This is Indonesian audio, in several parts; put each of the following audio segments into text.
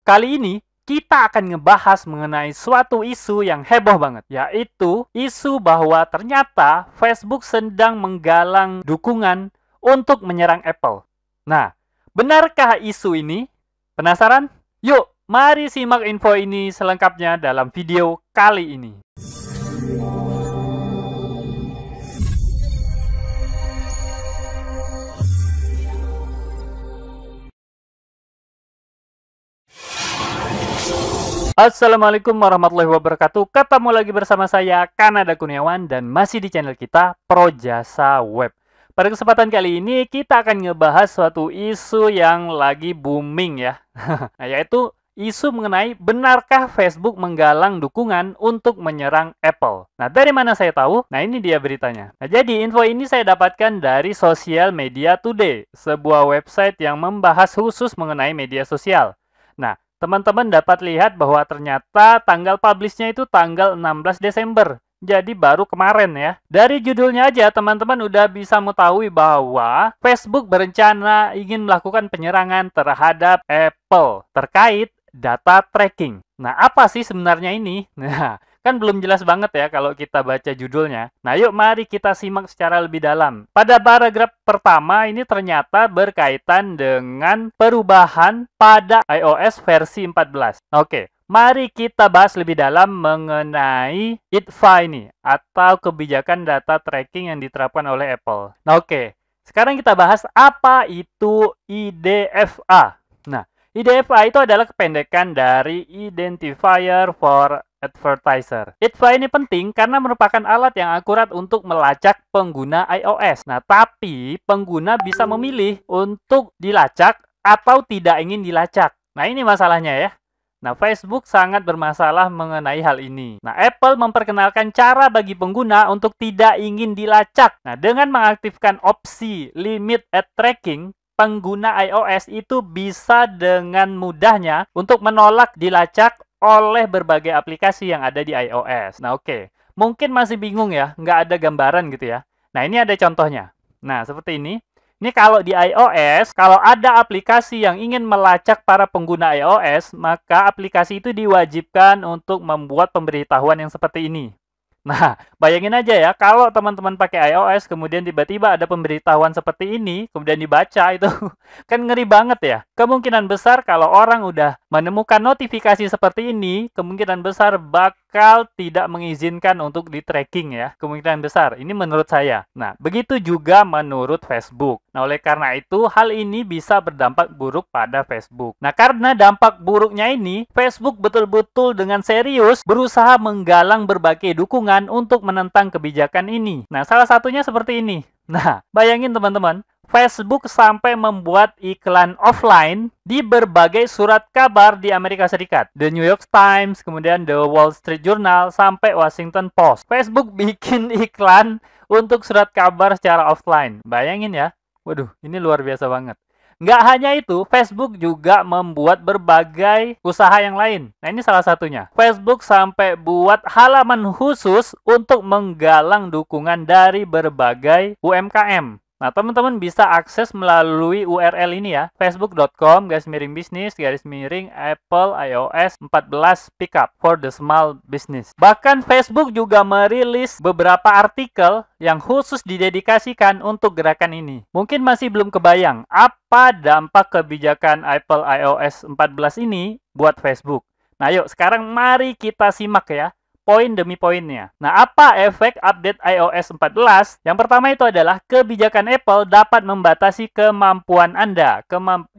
Kali ini kita akan ngebahas mengenai suatu isu yang heboh banget, yaitu isu bahwa ternyata Facebook sedang menggalang dukungan untuk menyerang Apple. Nah, benarkah isu ini? Penasaran? Yuk, mari simak info ini selengkapnya dalam video kali ini. Assalamualaikum warahmatullahi wabarakatuh. Ketemu lagi bersama saya, Kanada Kurniawan, dan masih di channel kita, Projasa Web. Pada kesempatan kali ini, kita akan ngebahas suatu isu yang lagi booming ya. Nah, yaitu isu mengenai benarkah Facebook menggalang dukungan untuk menyerang Apple. Nah, dari mana saya tahu? Nah, ini dia beritanya. Nah, jadi info ini saya dapatkan dari Social Media Today, sebuah website yang membahas khusus mengenai media sosial. Nah, teman-teman dapat lihat bahwa ternyata tanggal publish-nya itu tanggal 16 Desember. Jadi baru kemarin ya. Dari judulnya aja teman-teman udah bisa mengetahui bahwa Facebook berencana ingin melakukan penyerangan terhadap Apple terkait data tracking. Nah, apa sih sebenarnya ini? Nah, kan belum jelas banget ya kalau kita baca judulnya. Nah, yuk mari kita simak secara lebih dalam. Pada paragraf pertama ini ternyata berkaitan dengan perubahan pada iOS versi 14. Oke, mari kita bahas lebih dalam mengenai IDFA ini, atau kebijakan data tracking yang diterapkan oleh Apple. Nah, oke, sekarang kita bahas apa itu IDFA. Nah, IDFA itu adalah kependekan dari Identifier for Advertiser. IDFA ini penting karena merupakan alat yang akurat untuk melacak pengguna iOS. Nah, tapi pengguna bisa memilih untuk dilacak atau tidak ingin dilacak. Nah, ini masalahnya ya. Nah, Facebook sangat bermasalah mengenai hal ini. Nah, Apple memperkenalkan cara bagi pengguna untuk tidak ingin dilacak. Nah, dengan mengaktifkan opsi Limit at Tracking, pengguna iOS itu bisa dengan mudahnya untuk menolak dilacak oleh berbagai aplikasi yang ada di iOS. Nah, oke. Mungkin masih bingung ya, nggak ada gambaran gitu ya. Nah, ini ada contohnya. Nah, seperti ini. Ini kalau di iOS, kalau ada aplikasi yang ingin melacak para pengguna iOS, maka aplikasi itu diwajibkan untuk membuat pemberitahuan yang seperti ini. Nah, bayangin aja ya, kalau teman-teman pakai iOS, kemudian tiba-tiba ada pemberitahuan seperti ini, kemudian dibaca, itu kan ngeri banget ya. Kemungkinan besar kalau orang udah menemukan notifikasi seperti ini, kemungkinan besar bakal tidak mengizinkan untuk di-tracking ya. Kemungkinan besar, ini menurut saya. Nah, begitu juga menurut Facebook. Nah, oleh karena itu, hal ini bisa berdampak buruk pada Facebook. Nah, karena dampak buruknya ini, Facebook betul-betul dengan serius berusaha menggalang berbagai dukungan untuk menentang kebijakan ini. Nah, salah satunya seperti ini. Nah, bayangin teman-teman, Facebook sampai membuat iklan offline di berbagai surat kabar di Amerika Serikat. The New York Times, kemudian The Wall Street Journal, sampai Washington Post. Facebook bikin iklan untuk surat kabar secara offline. Bayangin ya. Waduh, ini luar biasa banget. Nggak hanya itu, Facebook juga membuat berbagai usaha yang lain. Nah, ini salah satunya. Facebook sampai buat halaman khusus untuk menggalang dukungan dari berbagai UMKM. Nah, teman-teman bisa akses melalui URL ini ya, facebook.com/business/Apple iOS 14 pickup for the small business. Bahkan Facebook juga merilis beberapa artikel yang khusus didedikasikan untuk gerakan ini. Mungkin masih belum kebayang apa dampak kebijakan Apple iOS 14 ini buat Facebook. Nah, yuk sekarang mari kita simak ya, poin demi poinnya. Nah, apa efek update iOS 14? Yang pertama itu adalah kebijakan Apple dapat membatasi kemampuan Anda.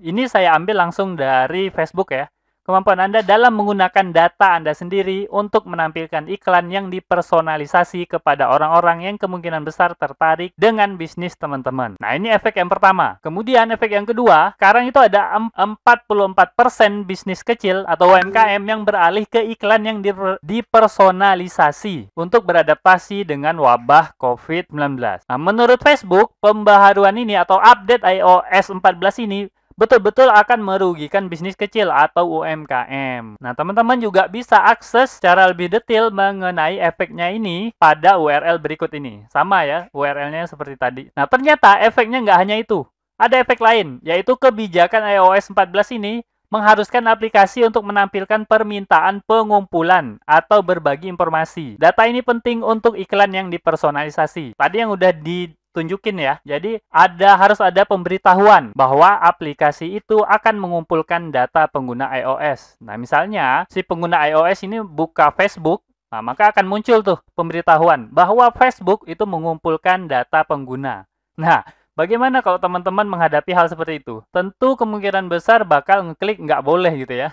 Ini saya ambil langsung dari Facebook ya. Kemampuan Anda dalam menggunakan data Anda sendiri untuk menampilkan iklan yang dipersonalisasi kepada orang-orang yang kemungkinan besar tertarik dengan bisnis teman-teman. Nah, ini efek yang pertama. Kemudian efek yang kedua, sekarang itu ada 44% bisnis kecil atau UMKM yang beralih ke iklan yang dipersonalisasi untuk beradaptasi dengan wabah COVID-19. Nah, menurut Facebook, pembaharuan ini atau update iOS 14 ini betul-betul akan merugikan bisnis kecil atau UMKM. Nah, teman-teman juga bisa akses secara lebih detail mengenai efeknya ini pada URL berikut ini. Sama ya, URL-nya seperti tadi. Nah, ternyata efeknya nggak hanya itu. Ada efek lain, yaitu kebijakan iOS 14 ini mengharuskan aplikasi untuk menampilkan permintaan pengumpulan atau berbagi informasi. Data ini penting untuk iklan yang dipersonalisasi. Tadi yang udah ditunjukin ya. Jadi harus ada pemberitahuan bahwa aplikasi itu akan mengumpulkan data pengguna iOS. Nah, misalnya si pengguna iOS ini buka Facebook, nah, maka akan muncul tuh pemberitahuan bahwa Facebook itu mengumpulkan data pengguna. Nah, bagaimana kalau teman-teman menghadapi hal seperti itu? Tentu kemungkinan besar bakal ngeklik nggak boleh gitu ya.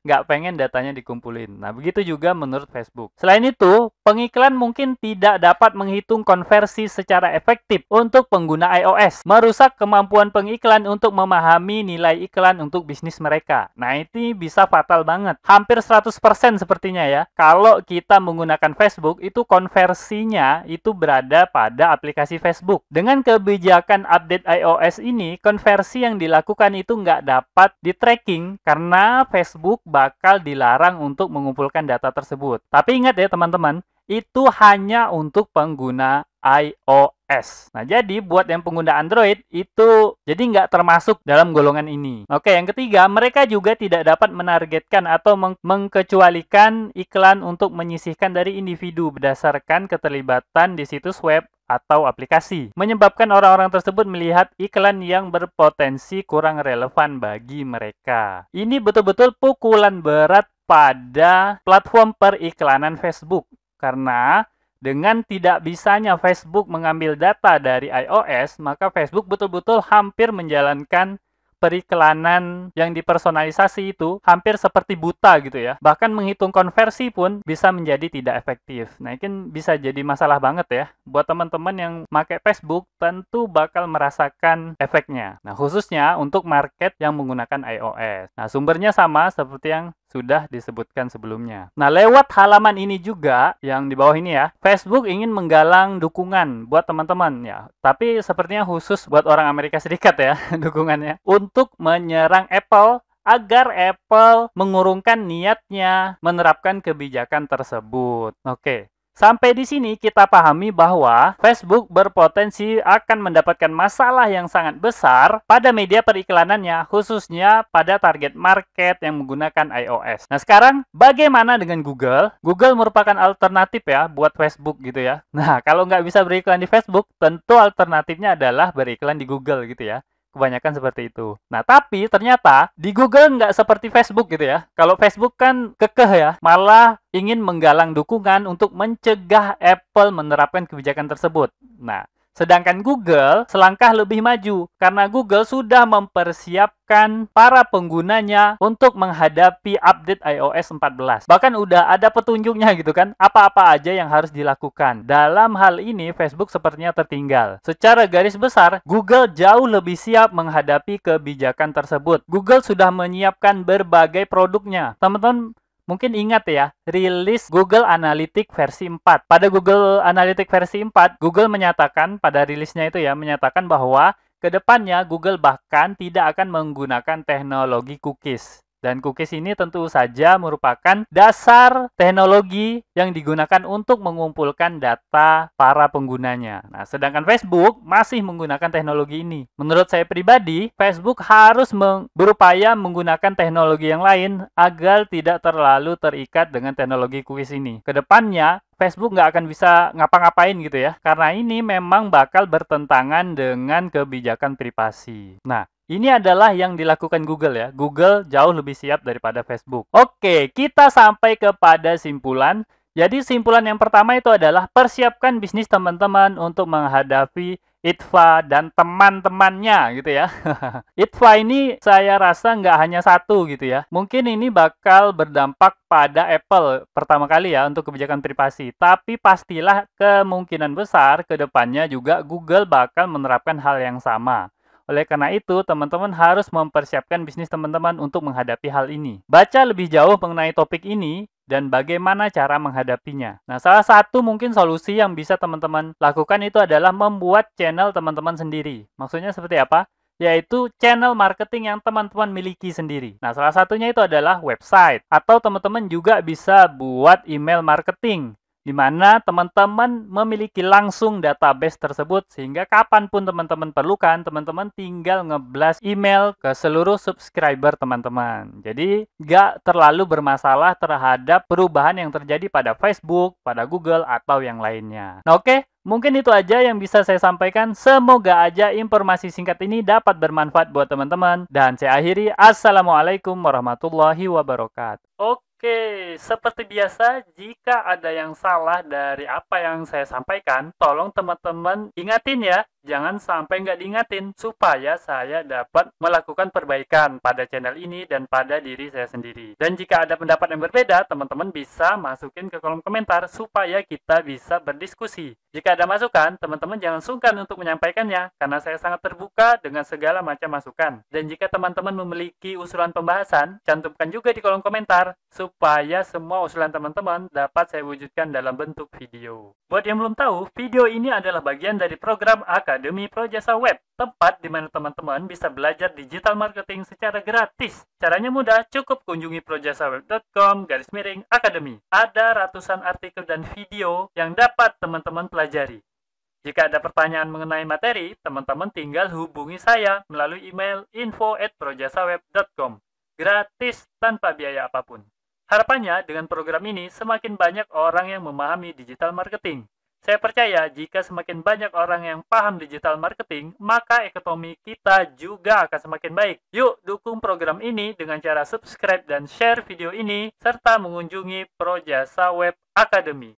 Nggak pengen datanya dikumpulin. Nah, begitu juga menurut Facebook. Selain itu, pengiklan mungkin tidak dapat menghitung konversi secara efektif untuk pengguna iOS, merusak kemampuan pengiklan untuk memahami nilai iklan untuk bisnis mereka. Nah, ini bisa fatal banget. Hampir 100% sepertinya ya. Kalau kita menggunakan Facebook, itu konversinya itu berada pada aplikasi Facebook. Dengan kebijakan update iOS ini, konversi yang dilakukan itu nggak dapat di-tracking karena Facebook bakal dilarang untuk mengumpulkan data tersebut. Tapi ingat ya teman-teman, itu hanya untuk pengguna iOS. Nah, jadi buat yang pengguna Android, itu jadi nggak termasuk dalam golongan ini. Oke, yang ketiga, mereka juga tidak dapat menargetkan atau mengkecualikan iklan untuk menyisihkan dari individu berdasarkan keterlibatan di situs web atau aplikasi, menyebabkan orang-orang tersebut melihat iklan yang berpotensi kurang relevan bagi mereka. Ini betul-betul pukulan berat pada platform periklanan Facebook, karena dengan tidak bisanya Facebook mengambil data dari iOS, maka Facebook betul-betul hampir menjalankan periklanan yang dipersonalisasi itu hampir seperti buta gitu ya. Bahkan menghitung konversi pun bisa menjadi tidak efektif. Nah, ini bisa jadi masalah banget ya. Buat teman-teman yang pakai Facebook, tentu bakal merasakan efeknya. Nah, khususnya untuk market yang menggunakan iOS. Nah, sumbernya sama seperti yang sudah disebutkan sebelumnya. Nah, lewat halaman ini juga, yang di bawah ini ya, Facebook ingin menggalang dukungan buat teman-teman ya. Tapi sepertinya khusus buat orang Amerika Serikat ya, dukungannya. Untuk menyerang Apple, agar Apple mengurungkan niatnya menerapkan kebijakan tersebut. Oke. Sampai di sini kita pahami bahwa Facebook berpotensi akan mendapatkan masalah yang sangat besar pada media periklanannya, khususnya pada target market yang menggunakan iOS. Nah, sekarang bagaimana dengan Google? Google merupakan alternatif ya buat Facebook gitu ya. Nah, kalau nggak bisa beriklan di Facebook, tentu alternatifnya adalah beriklan di Google gitu ya. Kebanyakan seperti itu. Nah, tapi ternyata di Google nggak seperti Facebook gitu ya. Kalau Facebook kan kekeh ya, malah ingin menggalang dukungan untuk mencegah Apple menerapkan kebijakan tersebut. Nah, sedangkan Google selangkah lebih maju karena Google sudah mempersiapkan para penggunanya untuk menghadapi update iOS 14. Bahkan udah ada petunjuknya gitu kan, apa-apa aja yang harus dilakukan. Dalam hal ini Facebook sepertinya tertinggal. Secara garis besar, Google jauh lebih siap menghadapi kebijakan tersebut. Google sudah menyiapkan berbagai produknya. Teman-teman mungkin ingat ya, rilis Google Analytics versi 4. Pada Google Analytics versi 4, Google menyatakan, pada rilisnya itu ya, menyatakan bahwa kedepannya Google bahkan tidak akan menggunakan teknologi cookies. Dan cookies ini tentu saja merupakan dasar teknologi yang digunakan untuk mengumpulkan data para penggunanya. Nah, sedangkan Facebook masih menggunakan teknologi ini. Menurut saya pribadi, Facebook harus berupaya menggunakan teknologi yang lain agar tidak terlalu terikat dengan teknologi cookies ini. Kedepannya, Facebook nggak akan bisa ngapa-ngapain gitu ya. Karena ini memang bakal bertentangan dengan kebijakan privasi. Nah, ini adalah yang dilakukan Google ya. Google jauh lebih siap daripada Facebook. Oke, kita sampai kepada simpulan. Jadi simpulan yang pertama itu adalah persiapkan bisnis teman-teman untuk menghadapi IDFA dan teman-temannya gitu ya. IDFA ini saya rasa nggak hanya satu gitu ya. Mungkin ini bakal berdampak pada Apple pertama kali ya untuk kebijakan privasi. Tapi pastilah kemungkinan besar ke depannya juga Google bakal menerapkan hal yang sama. Oleh karena itu, teman-teman harus mempersiapkan bisnis teman-teman untuk menghadapi hal ini. Baca lebih jauh mengenai topik ini dan bagaimana cara menghadapinya. Nah, salah satu mungkin solusi yang bisa teman-teman lakukan itu adalah membuat channel teman-teman sendiri. Maksudnya seperti apa? Yaitu channel marketing yang teman-teman miliki sendiri. Nah, salah satunya itu adalah website. Atau teman-teman juga bisa buat email marketing di mana teman-teman memiliki langsung database tersebut sehingga kapanpun teman-teman perlukan, teman-teman tinggal ngeblast email ke seluruh subscriber teman-teman. Jadi nggak terlalu bermasalah terhadap perubahan yang terjadi pada Facebook, pada Google, atau yang lainnya. Nah, oke. Mungkin itu aja yang bisa saya sampaikan. Semoga aja informasi singkat ini dapat bermanfaat buat teman-teman. Dan saya akhiri. Assalamualaikum warahmatullahi wabarakatuh. Oke, seperti biasa, jika ada yang salah dari apa yang saya sampaikan, tolong teman-teman ingatin ya. Jangan sampai nggak diingatin, supaya saya dapat melakukan perbaikan pada channel ini dan pada diri saya sendiri. Dan jika ada pendapat yang berbeda, teman-teman bisa masukin ke kolom komentar, supaya kita bisa berdiskusi. Jika ada masukan, teman-teman jangan sungkan untuk menyampaikannya, karena saya sangat terbuka dengan segala macam masukan. Dan jika teman-teman memiliki usulan pembahasan, cantumkan juga di kolom komentar, supaya semua usulan teman-teman dapat saya wujudkan dalam bentuk video. Buat yang belum tahu, video ini adalah bagian dari program Akademi Projasa Web, tempat di mana teman-teman bisa belajar digital marketing secara gratis. Caranya mudah, cukup kunjungi projasaweb.com/akademi. Ada ratusan artikel dan video yang dapat teman-teman pelajari. Jika ada pertanyaan mengenai materi, teman-teman tinggal hubungi saya melalui email info@projasaweb.com. Gratis tanpa biaya apapun. Harapannya dengan program ini semakin banyak orang yang memahami digital marketing. Saya percaya jika semakin banyak orang yang paham digital marketing, maka ekonomi kita juga akan semakin baik. Yuk dukung program ini dengan cara subscribe dan share video ini, serta mengunjungi Projasa Web Academy.